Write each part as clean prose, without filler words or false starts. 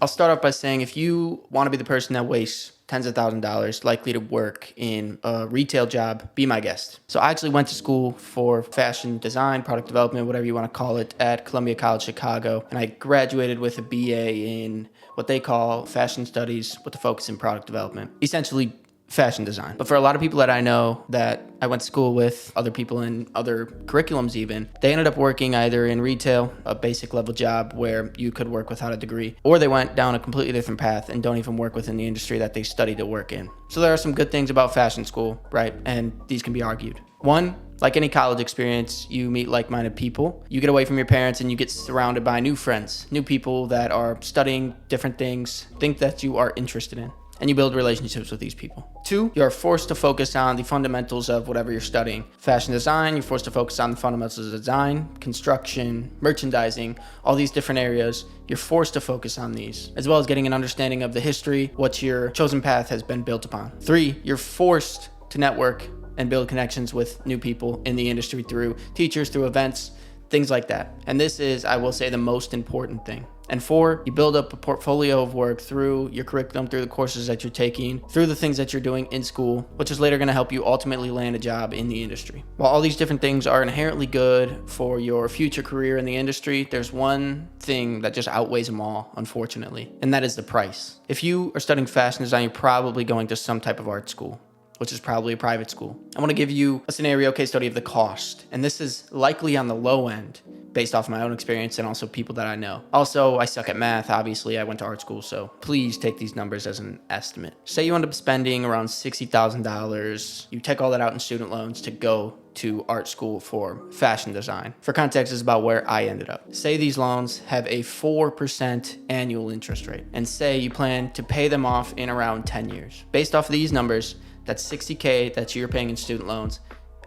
I'll start off by saying if you want to be the person that wastes tens of thousands of dollars likely to work in a retail job, be my guest. So I actually went to school for fashion design, product development, whatever you want to call it, at Columbia College Chicago. And I graduated with a BA in what they call fashion studies with a focus in product development. Essentially fashion design. But for a lot of people that I know that I went to school with, other people in other curriculums even, they ended up working either in retail, a basic level job where you could work without a degree, or they went down a completely different path and don't even work within the industry that they studied to work in. So there are some good things about fashion school, right? And these can be argued. One, like any college experience, you meet like-minded people. You get away from your parents and you get surrounded by new friends, new people that are studying different things, think that you are interested in, and you build relationships with these people. Two, you're forced to focus on the fundamentals of whatever you're studying. Fashion design, you're forced to focus on the fundamentals of design, construction, merchandising, all these different areas. You're forced to focus on these, as well as getting an understanding of the history, what your chosen path has been built upon. Three, you're forced to network and build connections with new people in the industry through teachers, through events, things like that. And this is, I will say, the most important thing. And four, you build up a portfolio of work through your curriculum, through the courses that you're taking, through the things that you're doing in school, which is later going to help you ultimately land a job in the industry. While all these different things are inherently good for your future career in the industry, there's one thing that just outweighs them all, unfortunately, and that is the price. If you are studying fashion design, you're probably going to some type of art school, which is probably a private school. I want to give you a scenario case study of the cost, and this is likely on the low end based off my own experience and also people that I know. Also, I suck at math. Obviously, I went to art school, so please take these numbers as an estimate. Say you end up spending around $60,000. You take all that out in student loans to go to art school for fashion design. For context, is about where I ended up. Say these loans have a 4% annual interest rate, and say you plan to pay them off in around 10 years. Based off of these numbers, that's $60K that you're paying in student loans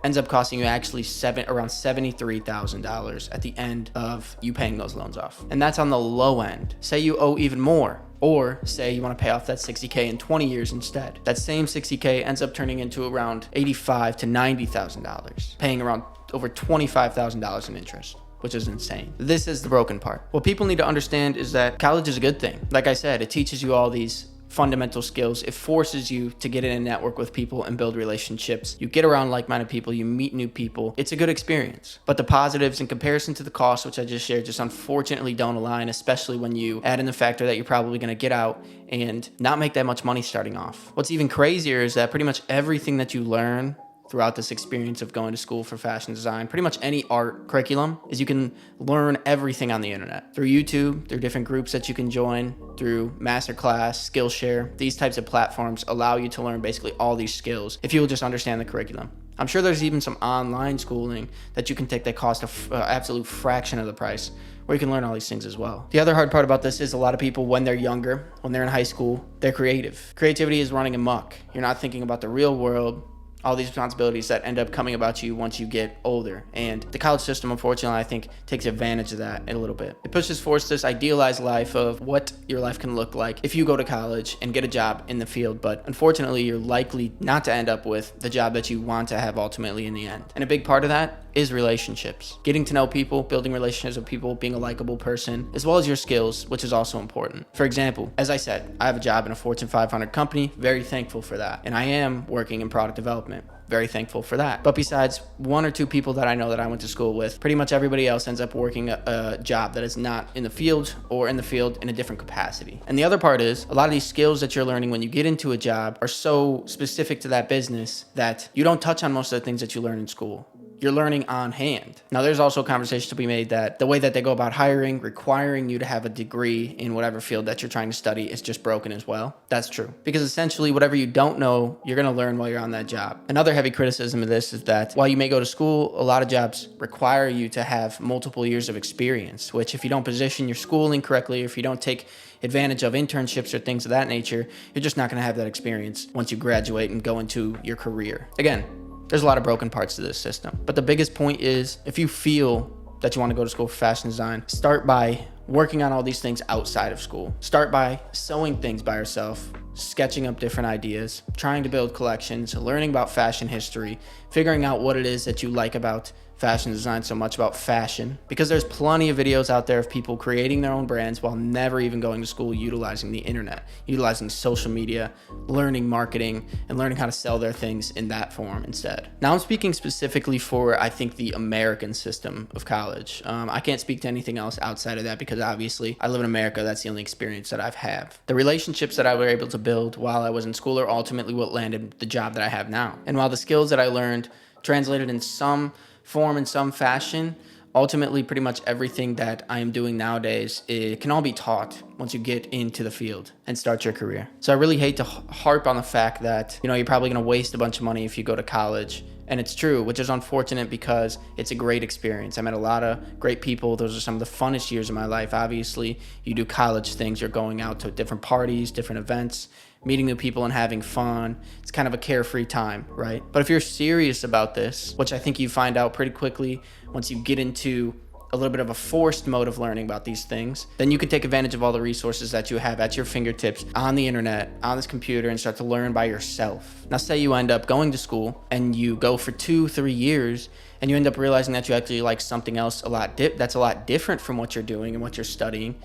ends up costing you actually around $73,000 at the end of you paying those loans off. And that's on the low end. Say you owe even more, or say you want to pay off that $60K in 20 years instead. That same $60K ends up turning into around $85,000 to $90,000, paying around over $25,000 in interest, which is insane. This is the broken part. What people need to understand is that college is a good thing. Like I said, it teaches you all these fundamental skills. It forces you to get in and network with people and build relationships. You get around like-minded people, you meet new people. It's a good experience. But the positives in comparison to the costs, which I just shared, just unfortunately don't align, especially when you add in the factor that you're probably going to get out and not make that much money starting off. What's even crazier is that pretty much everything that you learn throughout this experience of going to school for fashion design, pretty much any art curriculum, is you can learn everything on the internet. Through YouTube, through different groups that you can join, through Masterclass, Skillshare. These types of platforms allow you to learn basically all these skills if you will just understand the curriculum. I'm sure there's even some online schooling that you can take that cost an absolute fraction of the price, where you can learn all these things as well. The other hard part about this is a lot of people, when they're younger, when they're in high school, they're creative. Creativity is running amok. You're not thinking about the real world, all these responsibilities that end up coming about you once you get older. And the college system, unfortunately, I think takes advantage of that a little bit. It pushes forth this idealized life of what your life can look like if you go to college and get a job in the field. But unfortunately, you're likely not to end up with the job that you want to have ultimately in the end. And a big part of that is relationships. Getting to know people, building relationships with people, being a likable person, as well as your skills, which is also important. For example, as I said, I have a job in a Fortune 500 company, very thankful for that. And I am working in product development, very thankful for that. But besides one or two people that I know that I went to school with, pretty much everybody else ends up working a job that is not in the field or in the field in a different capacity. And the other part is a lot of these skills that you're learning when you get into a job are so specific to that business that you don't touch on most of the things that you learn in school. You're learning on hand. Now, there's also a conversation to be made that the way that they go about hiring, requiring you to have a degree in whatever field that you're trying to study is just broken as well. That's true. Because essentially, whatever you don't know, you're going to learn while you're on that job. Another heavy criticism of this is that while you may go to school, a lot of jobs require you to have multiple years of experience, which if you don't position your schooling correctly, or if you don't take advantage of internships or things of that nature, you're just not going to have that experience once you graduate and go into your career. Again, there's a lot of broken parts to this system. But the biggest point is, if you feel that you want to go to school for fashion design, start by working on all these things outside of school. Start by sewing things by yourself, sketching up different ideas, trying to build collections, learning about fashion history, figuring out what it is that you like about fashion design so much about fashion, because there's plenty of videos out there of people creating their own brands while never even going to school, utilizing the internet, utilizing social media, learning marketing, and learning how to sell their things in that form instead. Now I'm speaking specifically for, I think, the American system of college. I can't speak to anything else outside of that because obviously I live in America. That's the only experience that I've had. The relationships that I was able to build while I was in school are ultimately what landed the job that I have now. And while the skills that I learned translated in some form, in some fashion, ultimately pretty much everything that I am doing nowadays, it can all be taught once you get into the field and start your career. So I really hate to harp on the fact that, you're probably going to waste a bunch of money if you go to college. And it's true, which is unfortunate because it's a great experience. I met a lot of great people. Those are some of the funnest years of my life. Obviously, you do college things. You're going out to different parties, different events, meeting new people and having fun. It's kind of a carefree time, right? But if you're serious about this, which I think you find out pretty quickly once you get into a little bit of a forced mode of learning about these things, then you can take advantage of all the resources that you have at your fingertips on the internet, on this computer, and start to learn by yourself. Now, say you end up going to school and you go for 2-3 years and you end up realizing that you actually like something else that's a lot different from what you're doing and what you're studying.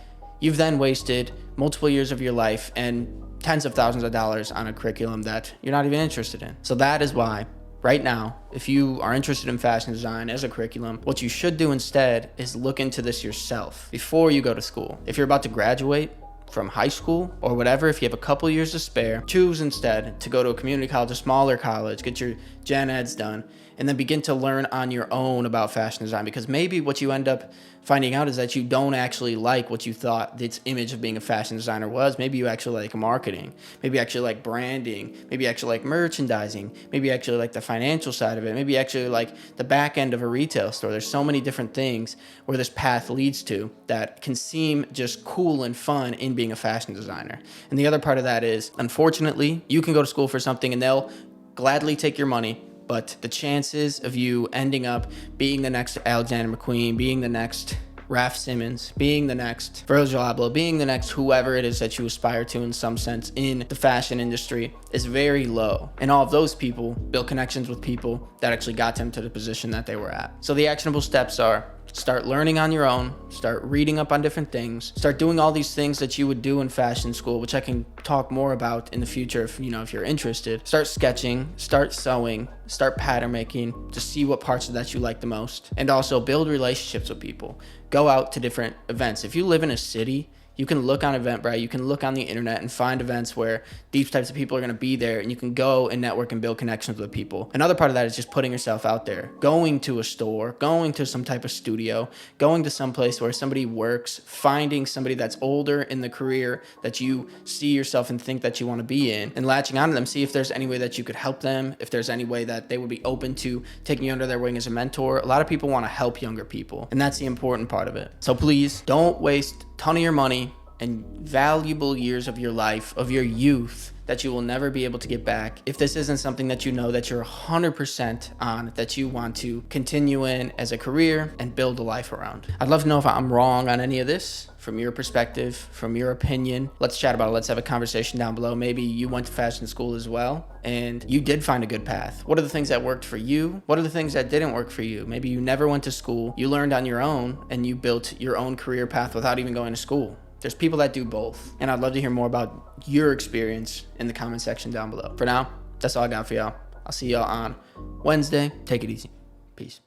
You've then wasted multiple years of your life and tens of thousands of dollars on a curriculum that you're not even interested in. So that is why right now, if you are interested in fashion design as a curriculum, what you should do instead is look into this yourself before you go to school. If you're about to graduate from high school or whatever, if you have a couple years to spare, choose instead to go to a community college, a smaller college, get your gen eds done, and then begin to learn on your own about fashion design. Because maybe what you end up finding out is that you don't actually like what you thought its image of being a fashion designer was. Maybe you actually like marketing. Maybe you actually like branding. Maybe you actually like merchandising. Maybe you actually like the financial side of it. Maybe you actually like the back end of a retail store. There's so many different things where this path leads to that can seem just cool and fun in being a fashion designer. And the other part of that is, unfortunately, you can go to school for something and they'll gladly take your money, but the chances of you ending up being the next Alexander McQueen, being the next Raf Simons, being the next Virgil Abloh, being the next whoever it is that you aspire to in some sense in the fashion industry is very low. And all of those people build connections with people that actually got them to the position that they were at. So the actionable steps are: start learning on your own, start reading up on different things, start doing all these things that you would do in fashion school, which I can talk more about in the future if you're interested. Start sketching, start sewing, start pattern making to see what parts of that you like the most, and also build relationships with people. Go out to different events. If you live in a city, you can look on Eventbrite, you can look on the internet and find events where these types of people are going to be there, and you can go and network and build connections with people. Another part of that is just putting yourself out there, going to a store, going to some type of studio, going to some place where somebody works, finding somebody that's older in the career that you see yourself and think that you want to be in, and latching onto them, see if there's any way that you could help them, if there's any way that they would be open to taking you under their wing as a mentor. A lot of people want to help younger people, and that's the important part of it. So please don't waste a ton of your money and valuable years of your life, of your youth, that you will never be able to get back if this isn't something that you know that you're 100% on, that you want to continue in as a career and build a life around. I'd love to know if I'm wrong on any of this, from your perspective, from your opinion. Let's chat about it. Let's have a conversation down below. Maybe you went to fashion school as well and you did find a good path. What are the things that worked for you? What are the things that didn't work for you? Maybe you never went to school, you learned on your own, and you built your own career path without even going to school. There's people that do both, and I'd love to hear more about your experience in the comment section down below. For now, that's all I got for y'all. I'll see y'all on Wednesday. Take it easy. Peace.